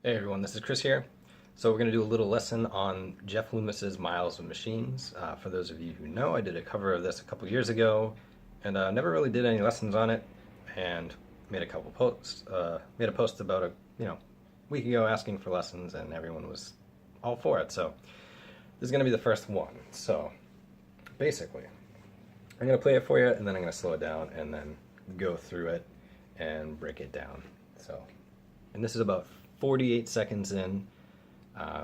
Hey everyone, this is Chris here. So we're going to do a little lesson on Jeff Loomis's Miles of Machines. For those of you who know, I did a cover of this a couple years ago, and never really did any lessons on it, and made a couple posts. Made a post about a week ago asking for lessons, and everyone was all for it. So this is going to be the first one. So basically, I'm going to play it for you, and then I'm going to slow it down, and then go through it and break it down. And this is about 48 seconds in,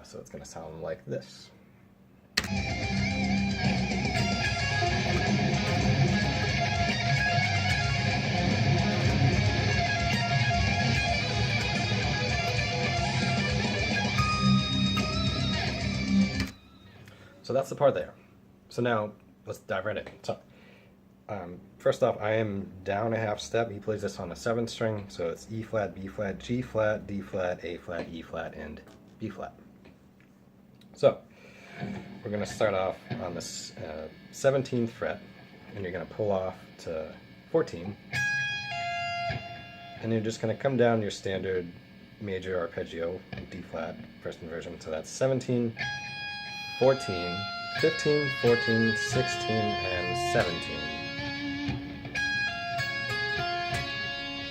so it's going to sound like this. So that's the part there. So now let's dive right in. So first off, I am down a half step. He plays this on a 7th string, so it's E flat, B flat, G flat, D flat, A flat, E flat, and B flat. So we're going to start off on this 17th fret, and you're going to pull off to 14, and you're just going to come down your standard major arpeggio, D flat, first inversion. So that's 17, 14, 15, 14, 16, and 17.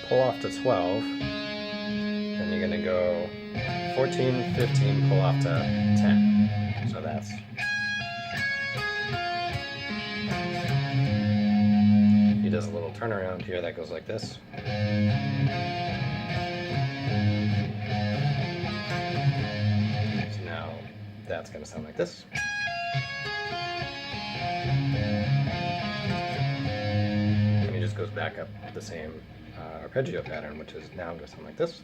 Pull off to 12, then you're going to go 14, 15, pull off to 10. So that's. He does a little turnaround here that goes like this. So now that's going to sound like this. And he just goes back up the same arpeggio pattern, which is now going to sound like this.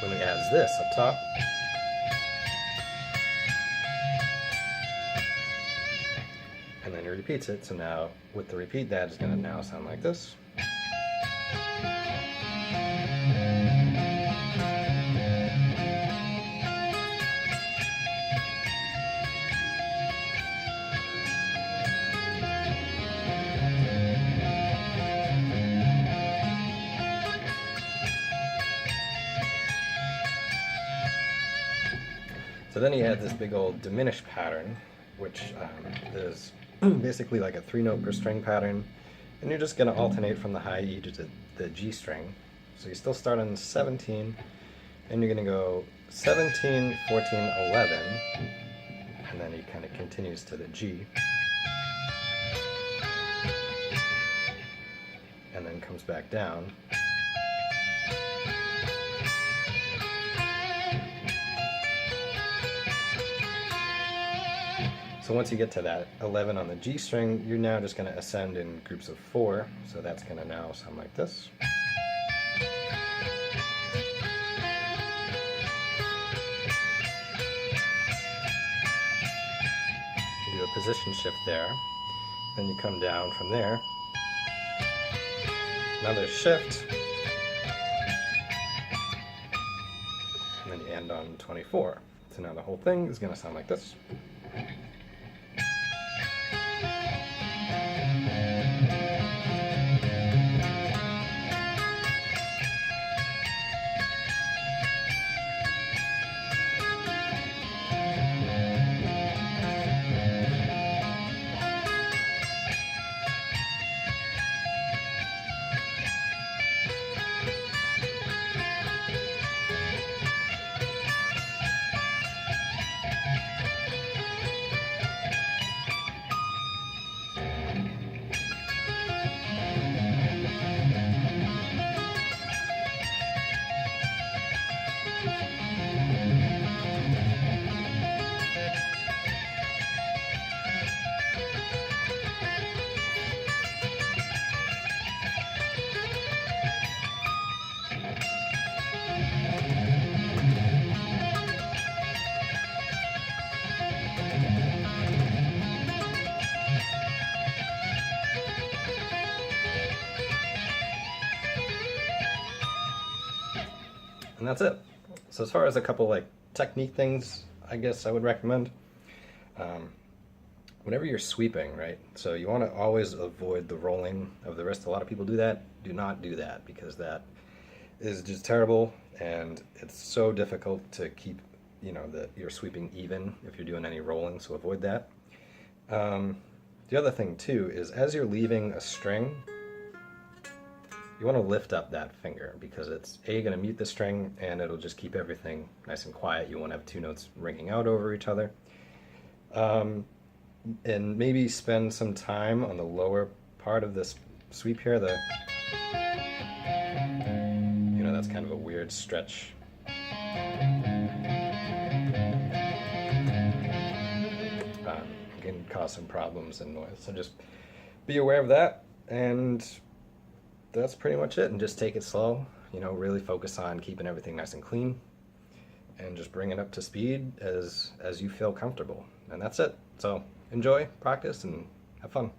Then he adds this up top. And then he repeats it, so now with the repeat that is going to now sound like this. So then he had this big old diminished pattern, which is basically like a 3-note per string pattern, and you're just going to alternate from the high E to the G string. So you still start on 17, and you're going to go 17, 14, 11, and then he kind of continues to the G, and then comes back down. So once you get to that 11 on the G string, you're now just going to ascend in groups of 4. So that's going to now sound like this. You do a position shift there. Then you come down from there. Another shift. And then you end on 24. So now the whole thing is going to sound like this. And that's it. So as far as a couple like technique things, I guess I would recommend. whenever you're sweeping, right? So you want to always avoid the rolling of the wrist. A lot of people do that. Do not do that because that is just terrible, and it's so difficult to keep, that you're sweeping even if you're doing any rolling. So avoid that. The other thing too is as you're leaving a string, you want to lift up that finger because it's going to mute the string and it'll just keep everything nice and quiet. You won't have two notes ringing out over each other. And maybe spend some time on the lower part of this sweep here. That's kind of a weird stretch. Can cause some problems and noise. So just be aware of that, and that's pretty much it. And just take it slow. Really focus on keeping everything nice and clean, and just bring it up to speed as you feel comfortable. And that's it. So enjoy, practice, and have fun.